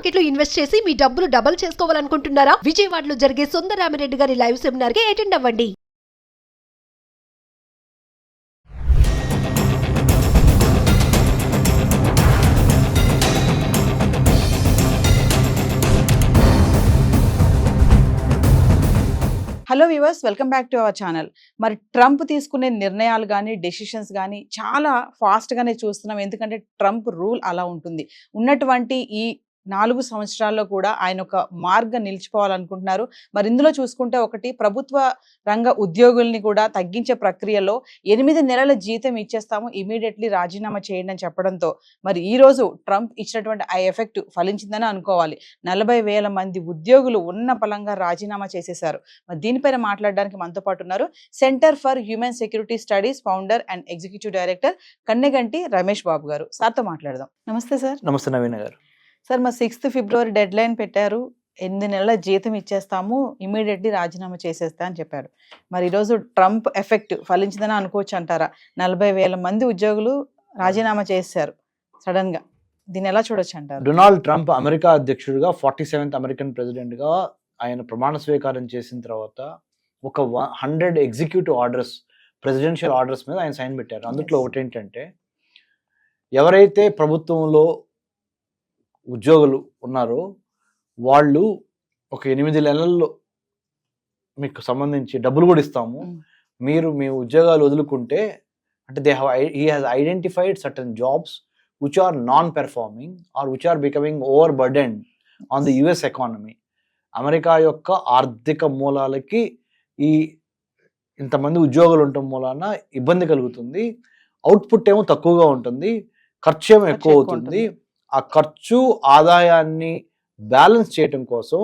Market లో invest చేసి మీ డబ్బులు డబుల్ చేసుకోవాలనుకుంటున్నారా? విజయవాడలో జరిగే సుందరరామిరెడ్డి గారి లైవ్ సెమినార్ కి అటెండ్ అవ్వండి. Hello viewers, welcome back to our channel. మరి ట్రంప్ తీసుకునే నిర్ణయాలు కానీ డెసిషన్స్ కానీ చాలా ఫాస్ట్గానే చూస్తున్నాం. ఎందుకంటే ట్రంప్ రూల్ అలా ఉంటుంది. ఉన్నటువంటి ఈ 4 సంవత్సరాల్లో కూడా ఆయన ఒక మార్గం నిలిచిపోవాలనుకుంటున్నారు. మరి ఇందులో చూసుకుంటే ఒకటి, ప్రభుత్వ రంగ ఉద్యోగుల్ని కూడా తగ్గించే ప్రక్రియలో 8 నెలల జీతం ఇచ్చేస్తాము, ఇమీడియట్లీ రాజీనామా చేయండి అని చెప్పడంతో మరి ఈ రోజు ట్రంప్ ఇచ్చినటువంటి ఆ ఎఫెక్ట్ ఫలించిందని అనుకోవాలి. 40,000 మంది ఉద్యోగులు ఉన్న పలంగా రాజీనామా చేసేశారు. మరి దీనిపైన మాట్లాడడానికి మనతో పాటు ఉన్నారు center for human security studies founder and executive director Kanneganti Ramesh Babu గారు. సార్తో మాట్లాడదాం. నమస్తే సార్. నమస్తే నవీన్ గారు. సార్, మా 6th ఫిబ్రవరి డెడ్ లైన్ పెట్టారు. 8 నెలల జీతం ఇచ్చేస్తాము, ఇమీడియట్లీ రాజీనామా చేసేస్తా అని చెప్పారు. మరి ఈరోజు ట్రంప్ ఎఫెక్ట్ ఫలించిందని అనుకోవచ్చు అంటారా? 40,000 మంది ఉద్యోగులు రాజీనామా చేశారు సడన్ గా. దీన్ని ఎలా చూడొచ్చు అంటారు? డొనాల్డ్ ట్రంప్ అమెరికా అధ్యక్షుడిగా 47th అమెరికన్ ప్రెసిడెంట్ గా ఆయన ప్రమాణ స్వీకారం చేసిన తర్వాత ఒక 100 ఎగ్జిక్యూటివ్ ఆర్డర్స్, ప్రెసిడెన్షియల్ ఆర్డర్స్ మీద ఆయన సైన్ పెట్టారు. అందులో ఒకటి ఏంటంటే, ఎవరైతే ప్రభుత్వంలో ఉద్యోగులు ఉన్నారో వాళ్ళు ఒక 8 నెలల్లో మీకు సంబంధించి డబ్బులు కూడా ఇస్తాము, మీరు మీ ఉద్యోగాలు వదులుకుంటే, అంటే he has identified certain jobs which are non-performing or which are becoming overburdened on the US economy. America యొక్క ఆర్థిక మూలాలకి ఈ ఇంతమంది ఉద్యోగులు ఉండటం మూలాన ఇబ్బంది కలుగుతుంది. అవుట్పుట్ ఏమో తక్కువగా ఉంటుంది, ఖర్చు ఏమో ఎక్కువ అవుతుంది. ఆ ఖర్చు ఆదాయాన్ని బ్యాలెన్స్ చేయటం కోసం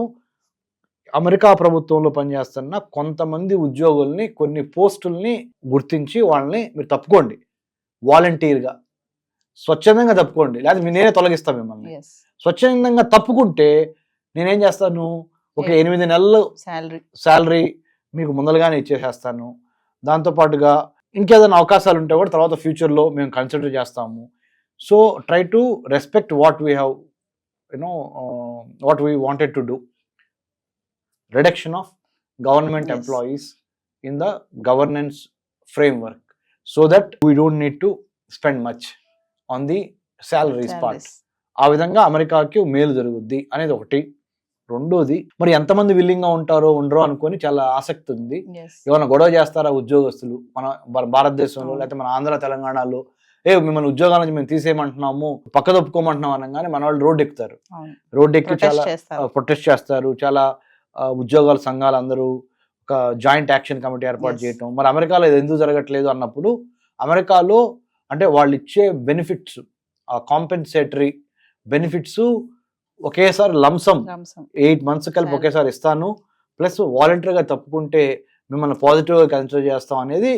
అమెరికా ప్రభుత్వంలో పనిచేస్తున్న కొంతమంది ఉద్యోగుల్ని, కొన్ని పోస్టుల్ని గుర్తించి వాళ్ళని మీరు తప్పుకోండి, వాలంటీర్గా స్వచ్ఛందంగా తప్పుకోండి, లేదా నేనే తొలగిస్తాను మిమ్మల్ని. స్వచ్ఛందంగా తప్పుకుంటే నేనేం చేస్తాను, ఒక 8 నెలలు శాలరీ మీకు ముందలుగానే ఇచ్చేసేస్తాను. దాంతోపాటుగా ఇంకేదైనా అవకాశాలు ఉంటే కూడా తర్వాత ఫ్యూచర్లో మేము కన్సిడర్ చేస్తాము. So try to respect what we have what we wanted to do. Reduction of government employees in the governance framework so that we don't need to spend much on the salaries part. ఆ విధంగా అమెరికాకి మేలు జరుగుద్ది అనేది ఒకటి. రెండోది, మరి ఎంతమంది విల్లింగ్ గా ఉంటారో ఉండరో అనుకొని చాలా ఆసక్తి ఉంది. ఏమైనా గొడవ చేస్తారా ఉద్యోగస్తులు మన భారతదేశంలో, లేకపోతే మన ఆంధ్ర తెలంగాణలో, మిమ్మల్ని ఉద్యోగాల నుంచి మేము తీసేయమంటున్నాము, పక్క తప్పుకోమంటున్నాం అనగానే మన వాళ్ళు రోడ్డు ఎక్కుతారు. రోడ్డు ఎక్కి చాలా ప్రొటెస్ట్ చేస్తారు. చాలా ఉద్యోగాల సంఘాలు అందరూ ఒక జాయింట్ యాక్షన్ కమిటీ ఏర్పాటు చేయటం. మరి అమెరికాలో ఇది ఎందుకు జరగట్లేదు అన్నప్పుడు, అమెరికాలో అంటే వాళ్ళు ఇచ్చే బెనిఫిట్స్, కాంపెన్సేటరీ బెనిఫిట్స్ ఒకేసారి లంసమ్ 8 months కలిపి ఒకేసారి ఇస్తాను, ప్లస్ వాలంటరీగా తప్పుకుంటే మిమ్మల్ని పాజిటివ్గా కన్సిడర్ చేస్తాం అనేది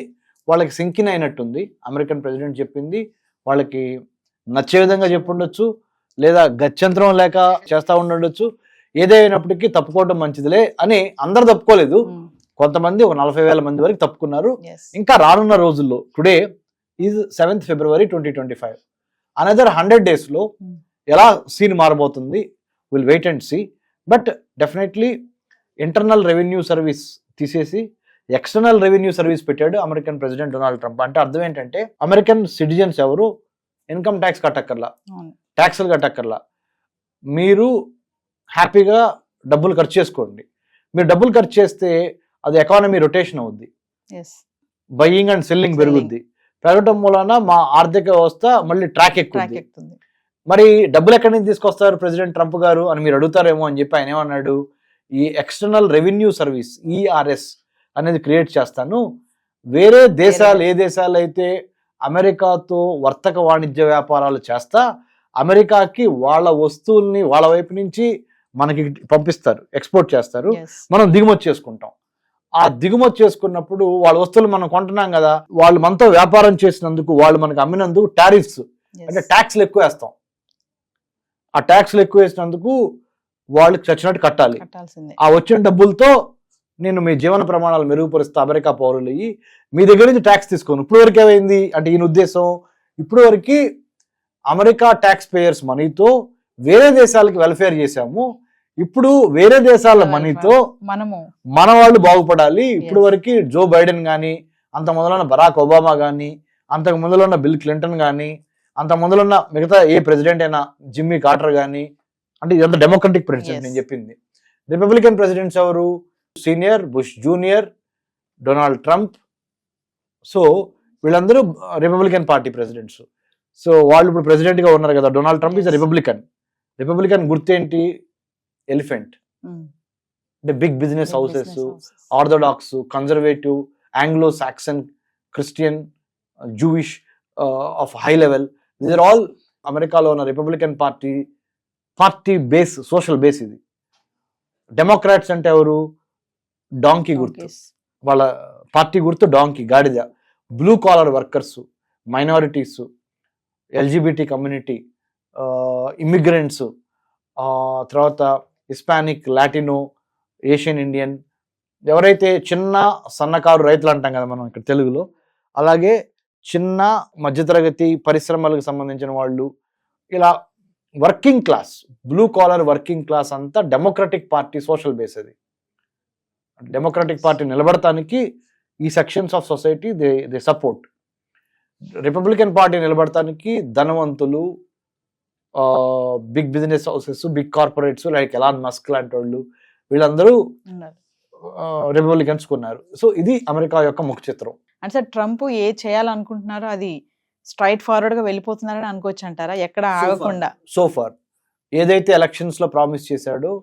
వాళ్ళకి సింకిన్ అయినట్టుంది. అమెరికన్ ప్రెసిడెంట్ చెప్పింది వాళ్ళకి నచ్చే విధంగా చెప్పుండొచ్చు, లేదా గత్యంతరం లేక చేస్తూ ఉండొచ్చు. ఏదైనప్పటికీ తప్పుకోవడం మంచిదిలే అని అందరు తప్పుకోలేదు. కొంతమంది 40,000 మంది వరకు తప్పుకున్నారు. ఇంకా రానున్న రోజుల్లో, today is 7th February 2025, another 100 days లో ఎలా సీన్ మారబోతుంది, will wait and see. But definitely internal revenue service తీసేసి ఎక్స్టర్నల్ రెవెన్యూ సర్వీస్ పెట్టాడు అమెరికన్ ప్రెసిడెంట్ డొనాల్డ్ ట్రంప్. అంటే అర్థం ఏంటంటే, అమెరికన్ సిటిజన్స్ ఎవరు ఇన్కమ్ ట్యాక్స్ కట్టక్కర్లా, ట్యాక్స్లు కట్టక్కర్లా, మీరు హ్యాపీగా డబ్బులు ఖర్చు చేసుకోండి. మీరు డబ్బులు ఖర్చు చేస్తే అది ఎకానమీ రొటేషన్ అవుద్ది, బయింగ్ అండ్ సెల్లింగ్ పెరుగుద్ది. పెరగటం మూలాన మా ఆర్థిక వ్యవస్థ మళ్ళీ ట్రాక్ ఎక్కుతుంది. మరి డబ్బులు ఎక్కడి నుంచి తీసుకొస్తారు ప్రెసిడెంట్ ట్రంప్ గారు అని మీరు అడుగుతారేమో అని చెప్పి ఆయన ఏమన్నాడు, ఈ ఎక్స్టర్నల్ రెవెన్యూ సర్వీస్ ERS అనేది క్రియేట్ చేస్తాను. వేరే దేశాలు, ఏ దేశాలు అయితే అమెరికాతో వర్తక వాణిజ్య వ్యాపారాలు చేస్తా, అమెరికాకి వాళ్ళ వస్తువుల్ని వాళ్ళ వైపు నుంచి మనకి పంపిస్తారు, ఎక్స్పోర్ట్ చేస్తారు, మనం దిగుమతి చేసుకుంటాం. ఆ దిగుమతి చేసుకున్నప్పుడు వాళ్ళ వస్తువులు మనం కొంటున్నాం కదా, వాళ్ళు మనతో వ్యాపారం చేసినందుకు, వాళ్ళు మనకు అమ్మినందుకు టారిఫ్స్ అంటే ట్యాక్స్లు ఎక్కువ వేస్తాం. ఆ ట్యాక్స్లు ఎక్కువ వేసినందుకు వాళ్ళకి చచ్చినట్టు కట్టాలి. ఆ వచ్చిన డబ్బులతో నేను మీ జీవన ప్రమాణాలు మెరుగుపరుస్తా, అమెరికా పౌరులు అయ్యి మీ దగ్గర నుంచి ట్యాక్స్ తీసుకోను. ఇప్పుడు వరకు ఏమైంది అంటే, ఈయన ఉద్దేశం ఇప్పుడు వరకు అమెరికా ట్యాక్స్ పేయర్స్ మనీతో వేరే దేశాలకి వెల్ఫేర్ చేశాము, ఇప్పుడు వేరే దేశాల మనీతో మన వాళ్ళు బాగుపడాలి. ఇప్పుడు వరకు జో బైడెన్ కానీ, అంత మొదలున్న బరాక్ ఒబామా కానీ, అంతకు ముందులో బిల్ క్లింటన్ కానీ, అంత ముందులో మిగతా ఏ ప్రెసిడెంట్ అయినా జిమ్మీ కార్టర్ కానీ, అంటే ఇదంతా డెమోక్రటిక్ ప్రెసిడెంట్ నేను చెప్పింది. రిపబ్లికన్ ప్రెసిడెంట్స్ ఎవరు? Senior, Bush junior, Donald Trump. So వీళ్ళందరూ రిపబ్లికన్ పార్టీ ప్రెసిడెంట్స్. సో వాళ్ళు ఇప్పుడు ప్రెసిడెంట్ గా ఉన్నారు కదా. Donald Trump is Republican. Republican గుర్తేంటి? ఎలిఫెంట్. అంటే big business houses, orthodox, conservative, Anglo Saxon, Christian, Jewish of high level. These are all అమెరికాలో ఉన్న Republican party base, social base ఇది. డెమోక్రాట్స్ అంటే ఎవరు? డాంకీ గుర్తు, వాళ్ళ పార్టీ గుర్తు డాంకీ, గాడిద. Blue collar workers, minorities, LGBT community, immigrants, తర్వాత హిస్పానిక్, లాటినో, ఏషియన్ ఇండియన్, ఎవరైతే చిన్న సన్నకారు రైతులు అంటాం కదా మనం ఇక్కడ తెలుగులో, అలాగే చిన్న మధ్యతరగతి పరిశ్రమలకు సంబంధించిన వాళ్ళు, ఇలా working class, blue collar working class అంతా డెమోక్రటిక్ పార్టీ సోషల్ బేస్. అది డెమోక్రటిక్ పార్టీ నిలబడటానికి ఈ sections of society they support. Republican Party నిలబడటానికి ధనవంతులు, big business houses, big corporates like Elon Musk లాంటి వాళ్ళు, వీళ్ళందరూ రిపబ్లికన్స్ కొన్నారు. సో ఇది అమెరికా యొక్క ముఖ చిత్రం. అంటే సార్ ట్రంప్ ఏ చేయాలనుకుంటున్నారో అది స్ట్రైట్ ఫార్వర్డ్ గా వెళ్ళిపోతున్నారని అనుకోవచ్చు అంటారా? ఎక్కడ ఆగకుండా సోఫార్ ఏదైతే ఎలక్షన్స్ లో ప్రామిస్ చేశాడో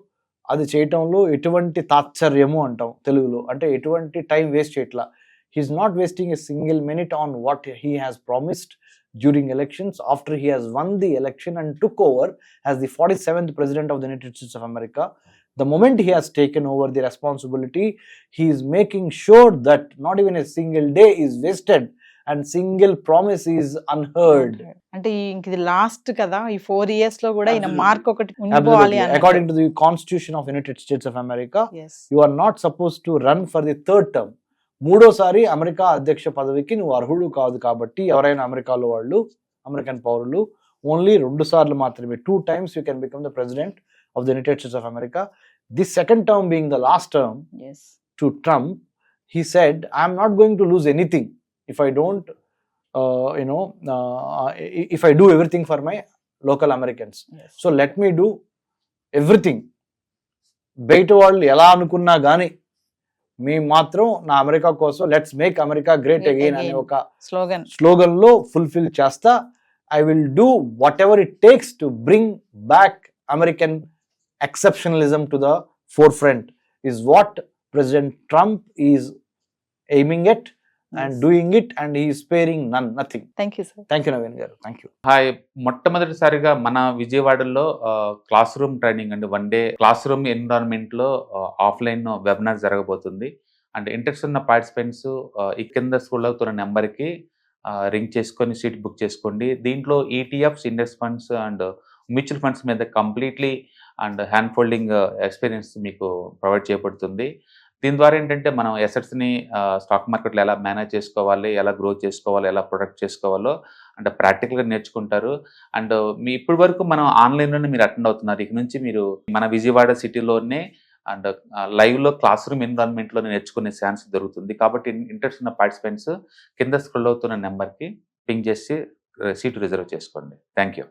అది చేయటంలో ఎటువంటి తాత్సర్యము అంటాం తెలుగులో, అంటే ఎటువంటి టైం వేస్ట్ చేయట్లా. He's not wasting a single minute on what he has promised during elections after he has won the election and took over as the 47th president of the United States of America. The moment he has taken over the responsibility, he is making sure that not even a single day is wasted and single promise is unheard. అంటే ఇది last కదా, ఈ 4 years లో కూడా ఈయన mark ఒకటి ఉండిపోవాలి. According to the Constitution of United States of America, you are not supposed to run for the third term. మూడోసారి అమెరికా అధ్యక్ష పదవికి నువ్వు అర్హుడు కాదు. కాబట్టి ఎవరైనా అమెరికాలో వాళ్ళు, అమెరికన్ పౌరులు, ఓన్లీ 2 సార్లు మాత్రమే, 2 times you can become the president of the United States of America. This second term being the last term to Trump, he said, I am not going to lose anything if I don't, if I do everything for my local Americans. So let me do everything. బయట వాళ్ళు ఎలా అనుకున్నా కానీ మేము మాత్రం నా America కోసం let's make America great again అనే ఒక స్లోగన్ లో ఫుల్ఫిల్ చేస్తా. I will do what ever it takes to bring back American ఎక్సెప్షనలిజం to the four front is what president Trump is aiming at and doing it, and he is sparing nothing. Thank you sir. Thank you Naveen garu. Thank you. Hi, మొట్టమొదటిసారిగా మన విజయవాడలో class room training అండి, 1 day class room environment లో offline webinar జరగబోతుంది. And interest ఉన్న participants ఈ కింద scroll అవుతున్న నెంబర్కి రింగ్ చేసుకొని సీట్ బుక్ చేసుకోండి. దీంట్లో ETFs, index funds and mutual funds మీద completely and hand holding experience మీకు ప్రొవైడ్ చేయబడుతుంది. దీని ద్వారా ఏంటంటే మనం ఎసెట్స్ని స్టాక్ మార్కెట్లో ఎలా మేనేజ్ చేసుకోవాలి, ఎలా గ్రో చేసుకోవాలి, ఎలా ప్రొడక్ట్ చేసుకోవాలో అంటే ప్రాక్టికల్గా నేర్చుకుంటారు. అండ్ మీ ఇప్పటి వరకు మనం ఆన్లైన్లోనే మీరు అటెండ్ అవుతున్నారు. ఇక నుంచి మీరు మన విజయవాడ సిటీలోనే అండ్ లైవ్లో క్లాస్ రూమ్ ఎన్విరాన్మెంట్లో నేర్చుకునే ఛాన్స్ దొరుకుతుంది. కాబట్టి ఇంట్రెస్ట్ ఉన్న పార్టిసిపెంట్స్ కింద స్క్రోల్ అవుతున్న నెంబర్కి పింగ్ చేసి సీటు రిజర్వ్ చేసుకోండి. Thank you.